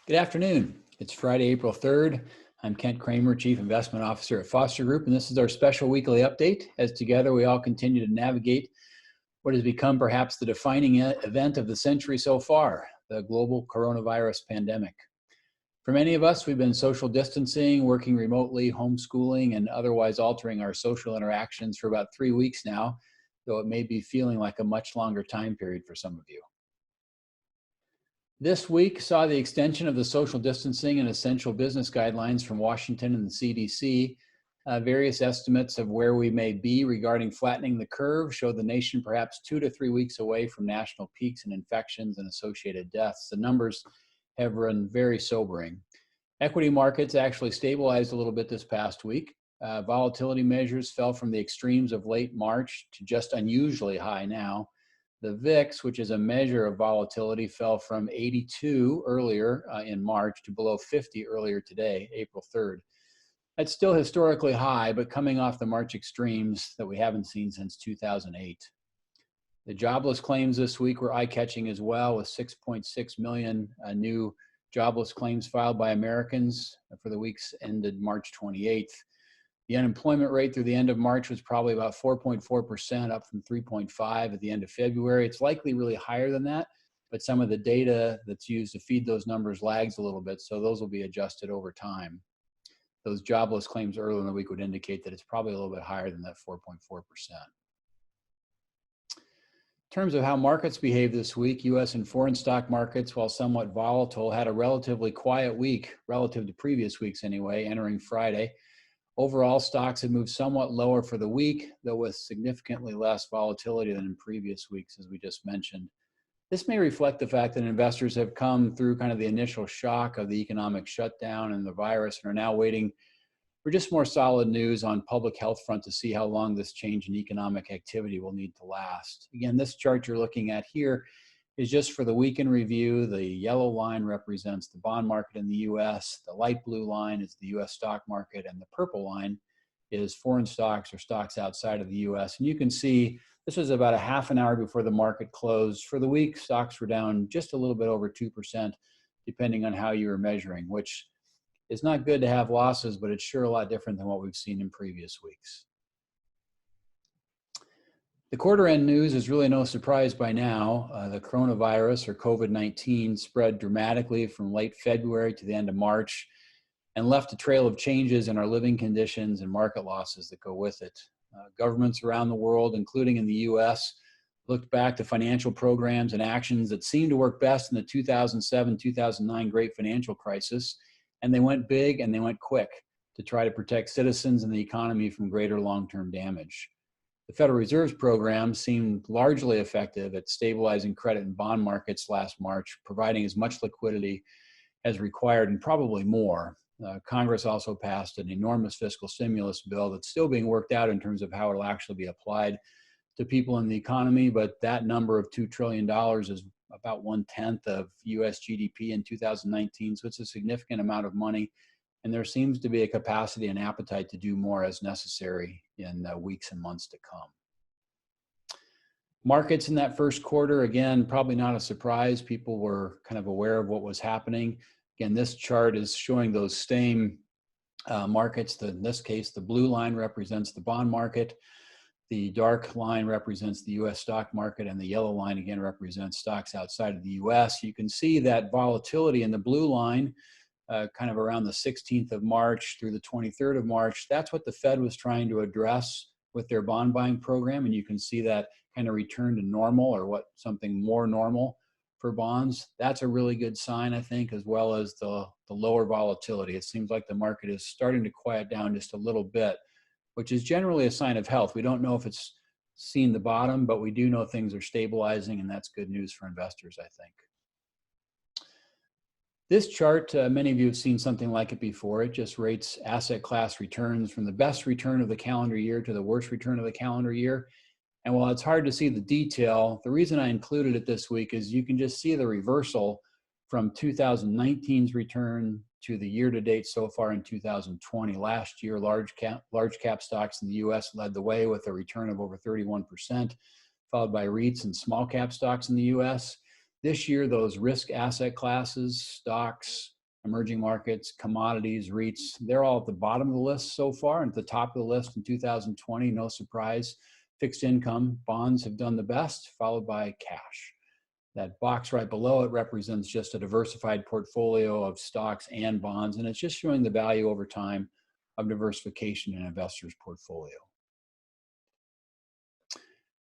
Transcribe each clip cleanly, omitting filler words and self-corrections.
Good afternoon. It's Friday, April 3rd. I'm Kent Kramer, Chief Investment Officer at Foster Group, and this is our special weekly update as together we all continue to navigate what has become perhaps the defining event of the century so far, the global coronavirus pandemic. For many of us, we've been social distancing, working remotely, homeschooling, and otherwise altering our social interactions for about 3 weeks now, though it may be feeling like a much longer time period for some of you. This week saw the extension of the social distancing and essential business guidelines from Washington and the CDC. Various estimates of where we may be regarding flattening the curve show the nation perhaps 2 to 3 weeks away from national peaks in infections and associated deaths. The numbers have run very sobering. Equity markets actually stabilized a little bit this past week. Volatility measures fell from the extremes of late March to just unusually high now. The VIX, which is a measure of volatility, fell from 82 earlier in March to below 50 earlier today, April 3rd. That's still historically high, but coming off the March extremes that we haven't seen since 2008. The jobless claims this week were eye-catching as well, with 6.6 million new jobless claims filed by Americans for the weeks ended March 28th. The unemployment rate through the end of March was probably about 4.4%, up from 3.5 at the end of February. It's likely really higher than that, but some of the data that's used to feed those numbers lags a little bit, so those will be adjusted over time. Those jobless claims earlier in the week would indicate that it's probably a little bit higher than that 4.4%. In terms of how markets behaved this week, U.S. and foreign stock markets, while somewhat volatile, had a relatively quiet week, relative to previous weeks anyway, entering Friday. Overall, stocks have moved somewhat lower for the week, though with significantly less volatility than in previous weeks, as we just mentioned. This may reflect the fact that investors have come through kind of the initial shock of the economic shutdown and the virus and are now waiting for just more solid news on public health front to see how long this change in economic activity will need to last. Again, this chart you're looking at here is just for the week in review. The yellow line represents the bond market in the US, the light blue line is the US stock market, and the purple line is foreign stocks or stocks outside of the US. And you can see this was about a half an hour before the market closed. For the week, stocks were down just a little bit over 2%, depending on how you were measuring, which is not good to have losses, but it's sure a lot different than what we've seen in previous weeks. The quarter end news is really no surprise by now. The coronavirus or COVID-19 spread dramatically from late February to the end of March and left a trail of changes in our living conditions and market losses that go with it. Governments around the world, including in the US, looked back to financial programs and actions that seemed to work best in the 2007-2009 great financial crisis, and they went big and they went quick to try to protect citizens and the economy from greater long-term damage. The Federal Reserve's program seemed largely effective at stabilizing credit and bond markets last March, providing as much liquidity as required and probably more. Congress also passed an enormous fiscal stimulus bill that's still being worked out in terms of how it'll actually be applied to people in the economy, but that number of $2 trillion is about 1/10 of US GDP in 2019, so it's a significant amount of money. And there seems to be a capacity and appetite to do more as necessary in the weeks and months to come. Markets in that first quarter, again, probably not a surprise. People were kind of aware of what was happening. Again, this chart is showing those same markets. In this case, the blue line represents the bond market. The dark line represents the US stock market, and the yellow line again represents stocks outside of the US. You can see that volatility in the blue line kind of around the 16th of March through the 23rd of March. That's what the Fed was trying to address with their bond buying program. And you can see that kind of return to normal, or what something more normal for bonds. That's a really good sign, I think, as well as the lower volatility. It seems like the market is starting to quiet down just a little bit, which is generally a sign of health. We don't know if it's seen the bottom, but we do know things are stabilizing, and that's good news for investors, I think. This chart, many of you have seen something like it before. It just rates asset class returns from the best return of the calendar year to the worst return of the calendar year. And while it's hard to see the detail, the reason I included it this week is you can just see the reversal from 2019's return to the year-to-date so far in 2020. Last year, large cap stocks in the US led the way with a return of over 31%, followed by REITs and small cap stocks in the US. This year, those risk asset classes, stocks, emerging markets, commodities, REITs, they're all at the bottom of the list so far, and at the top of the list in 2020, no surprise. Fixed income, bonds have done the best, followed by cash. That box right below it represents just a diversified portfolio of stocks and bonds, and it's just showing the value over time of diversification in an investor's portfolio.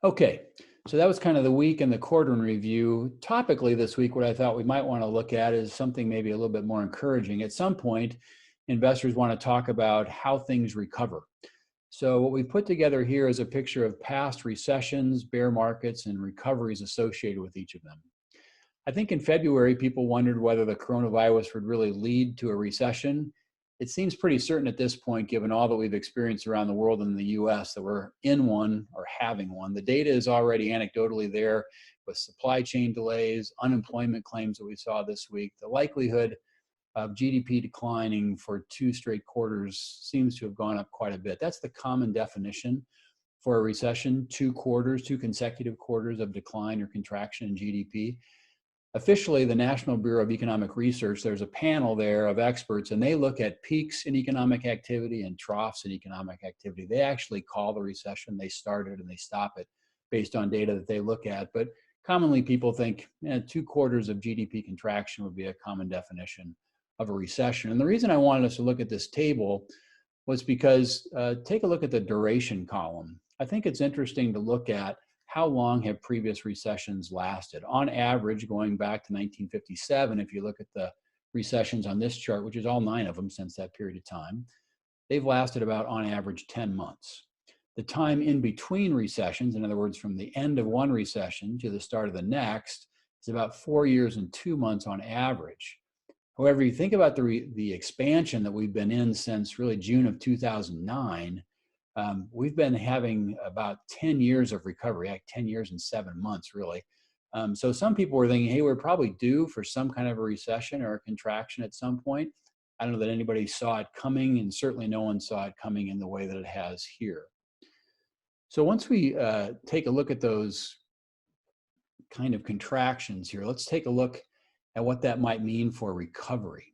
Okay, so that was kind of the week and the quarter in review. Topically this week, what I thought we might want to look at is something maybe a little bit more encouraging. At some point, investors want to talk about how things recover. So what we put together here is a picture of past recessions, bear markets, and recoveries associated with each of them. I think in February, people wondered whether the coronavirus would really lead to a recession. It seems pretty certain at this point, given all that we've experienced around the world and in the US, that we're in one or having one. The data is already anecdotally there with supply chain delays, unemployment claims that we saw this week. The likelihood of GDP declining for 2 straight quarters seems to have gone up quite a bit. That's the common definition for a recession: 2 quarters, 2 consecutive quarters of decline or contraction in GDP. Officially, the National Bureau of Economic Research, there's a panel there of experts, and they look at peaks in economic activity and troughs in economic activity. They actually call the recession, they start it and they stop it based on data that they look at. But commonly people think 2 quarters of GDP contraction would be a common definition of a recession. And the reason I wanted us to look at this table was because take a look at the duration column. I think it's interesting to look at how long have previous recessions lasted. On average, going back to 1957, if you look at the recessions on this chart, which is all 9 of them since that period of time, they've lasted about, on average, 10 months. The time in between recessions, in other words, from the end of one recession to the start of the next, is about 4 years and 2 months on average. However, you think about the expansion that we've been in since really June of 2009, we've been having about 10 years of recovery, 10 years and 7 months, really. So some people were thinking, hey, we're probably due for some kind of a recession or a contraction at some point. I don't know that anybody saw it coming, and certainly no one saw it coming in the way that it has here. So once we take a look at those kind of contractions here, let's take a look at what that might mean for recovery.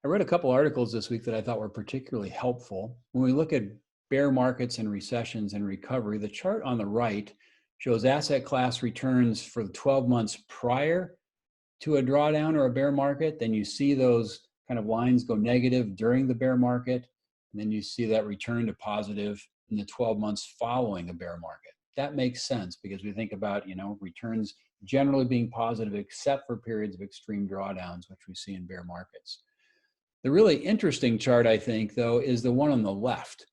I read a couple articles this week that I thought were particularly helpful. When we look at bear markets and recessions and recovery, the chart on the right shows asset class returns for the 12 months prior to a drawdown or a bear market. Then you see those kind of lines go negative during the bear market, and then you see that return to positive in the 12 months following a bear market. That makes sense because we think about, returns generally being positive except for periods of extreme drawdowns, which we see in bear markets. The really interesting chart, I think, though, is the one on the left.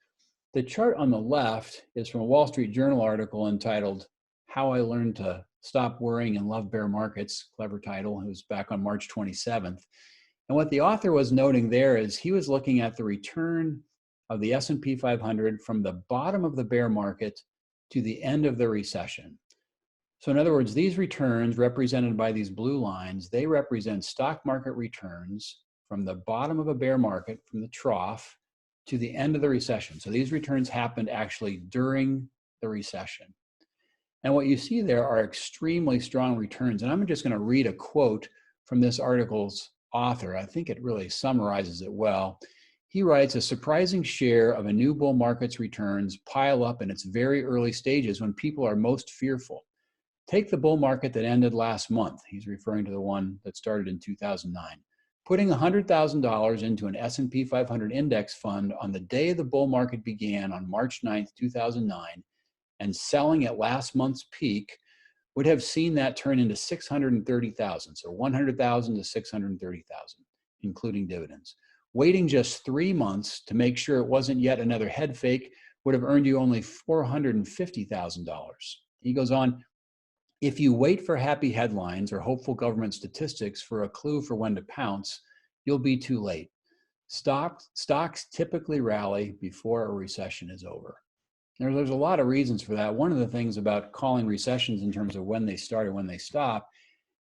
The chart on the left is from a Wall Street Journal article entitled "How I Learned to Stop Worrying and Love Bear Markets," clever title. It was back on March 27th. And what the author was noting there is he was looking at the return of the S&P 500 from the bottom of the bear market to the end of the recession. So in other words, these returns represented by these blue lines, they represent stock market returns from the bottom of a bear market, from the trough, to the end of the recession. So these returns happened actually during the recession. And what you see there are extremely strong returns. And I'm just going to read a quote from this article's author. I think it really summarizes it well. He writes, "A surprising share of a new bull market's returns pile up in its very early stages when people are most fearful. Take the bull market that ended last month." He's referring to the one that started in 2009. "Putting $100,000 into an S&P 500 index fund on the day the bull market began on March 9th, 2009, and selling at last month's peak would have seen that turn into $630,000. So 100,000 to 630,000, including dividends. Waiting just 3 months to make sure it wasn't yet another head fake would have earned you only $450,000. He goes on, "If you wait for happy headlines or hopeful government statistics for a clue for when to pounce, you'll be too late. Stocks typically rally before a recession is over." There's a lot of reasons for that. One of the things about calling recessions in terms of when they start or when they stop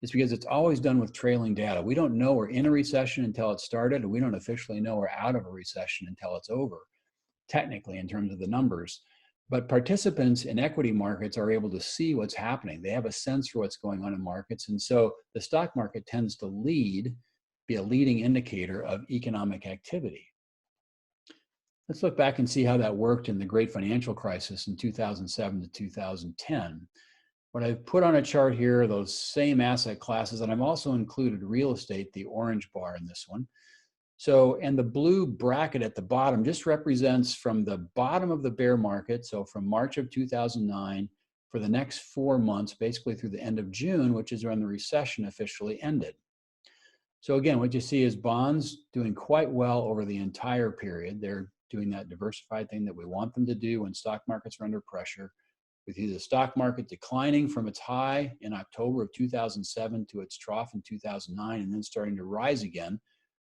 is because it's always done with trailing data. We don't know we're in a recession until it started, and we don't officially know we're out of a recession until it's over, technically in terms of the numbers. But participants in equity markets are able to see what's happening. They have a sense for what's going on in markets. And so the stock market tends to lead be a leading indicator of economic activity. Let's look back and see how that worked in the great financial crisis in 2007 to 2010. What I've put on a chart here are those same asset classes, and I've also included real estate, the orange bar in this one. So, and the blue bracket at the bottom just represents from the bottom of the bear market, so from March of 2009, for the next 4 months, basically through the end of June, which is when the recession officially ended. So again, what you see is bonds doing quite well over the entire period. They're doing that diversified thing that we want them to do when stock markets are under pressure. We see the stock market declining from its high in October of 2007 to its trough in 2009, and then starting to rise again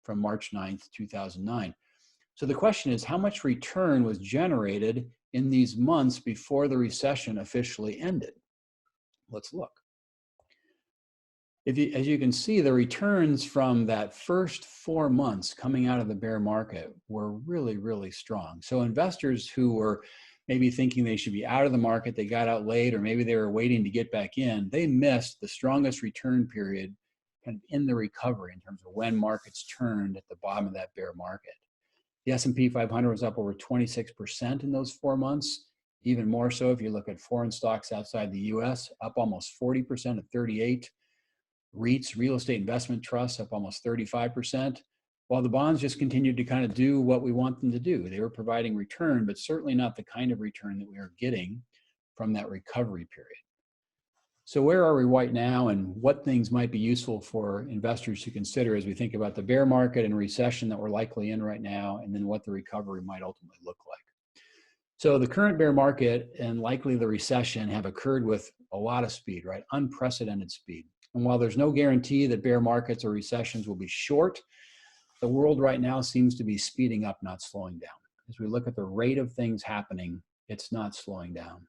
from March 9th, 2009. So the question is, how much return was generated in these months before the recession officially ended? Let's look. As you can see, the returns from that first 4 months coming out of the bear market were really, really strong. So investors who were maybe thinking they should be out of the market, they got out late, or maybe they were waiting to get back in, they missed the strongest return period kind of in the recovery in terms of when markets turned at the bottom of that bear market. The S&P 500 was up over 26% in those 4 months. Even more so if you look at foreign stocks outside the US, up almost 40% at 38. REITs, real estate investment trusts, up almost 35%, while the bonds just continued to kind of do what we want them to do. They were providing return, but certainly not the kind of return that we are getting from that recovery period. So where are we right now, and what things might be useful for investors to consider as we think about the bear market and recession that we're likely in right now, and then what the recovery might ultimately look like? So the current bear market and likely the recession have occurred with a lot of speed, right? Unprecedented speed. And while there's no guarantee that bear markets or recessions will be short, the world right now seems to be speeding up, not slowing down. As we look at the rate of things happening, it's not slowing down.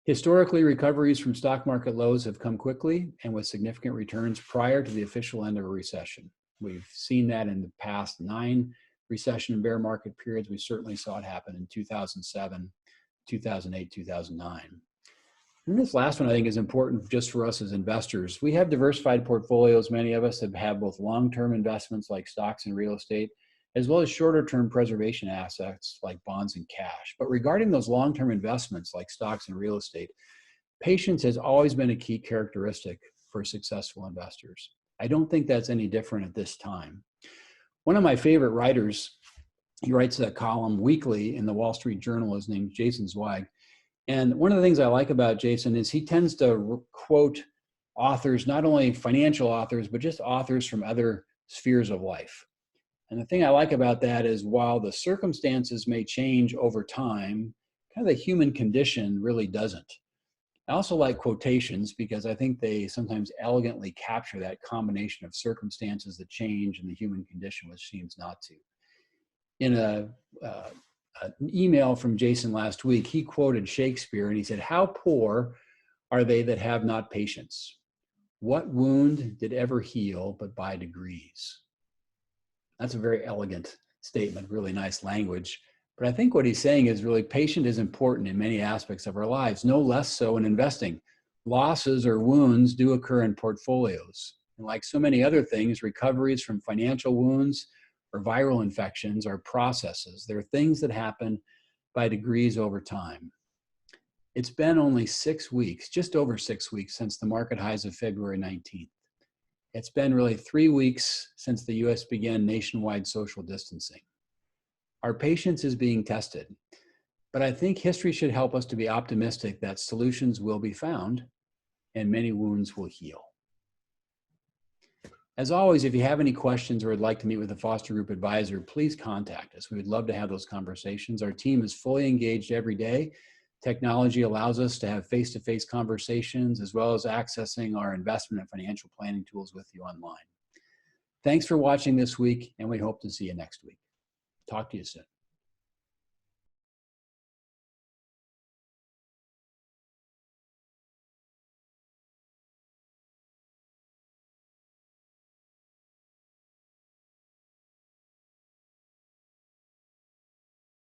Historically, recoveries from stock market lows have come quickly and with significant returns prior to the official end of a recession. We've seen that in the past 9 recession and bear market periods. We certainly saw it happen in 2007, 2008, 2009. And this last one I think is important just for us as investors. We have diversified portfolios. Many of us have both long-term investments like stocks and real estate, as well as shorter-term preservation assets like bonds and cash. But regarding those long-term investments like stocks and real estate, patience has always been a key characteristic for successful investors. I don't think that's any different at this time. One of my favorite writers, he writes a column weekly in the Wall Street Journal, his name is Jason Zweig. And one of the things I like about Jason is he tends to quote authors, not only financial authors, but just authors from other spheres of life. And the thing I like about that is while the circumstances may change over time, kind of the human condition really doesn't. I also like quotations because I think they sometimes elegantly capture that combination of circumstances that change and the human condition, which seems not to. In an email from Jason last week, he quoted Shakespeare and he said, "How poor are they that have not patience? What wound did ever heal but by degrees?" That's a very elegant statement, really nice language. But I think what he's saying is really patience is important in many aspects of our lives, no less so in investing. Losses or wounds do occur in portfolios. And like so many other things, recoveries from financial wounds or viral infections are processes. They're things that happen by degrees over time. It's been only 6 weeks, just over 6 weeks, since the market highs of February 19th. It's been really 3 weeks since the US began nationwide social distancing. Our patience is being tested, but I think history should help us to be optimistic that solutions will be found and many wounds will heal. As always, if you have any questions or would like to meet with a Foster Group advisor, please contact us. We would love to have those conversations. Our team is fully engaged every day. Technology allows us to have face-to-face conversations as well as accessing our investment and financial planning tools with you online. Thanks for watching this week, and we hope to see you next week. Talk to you soon.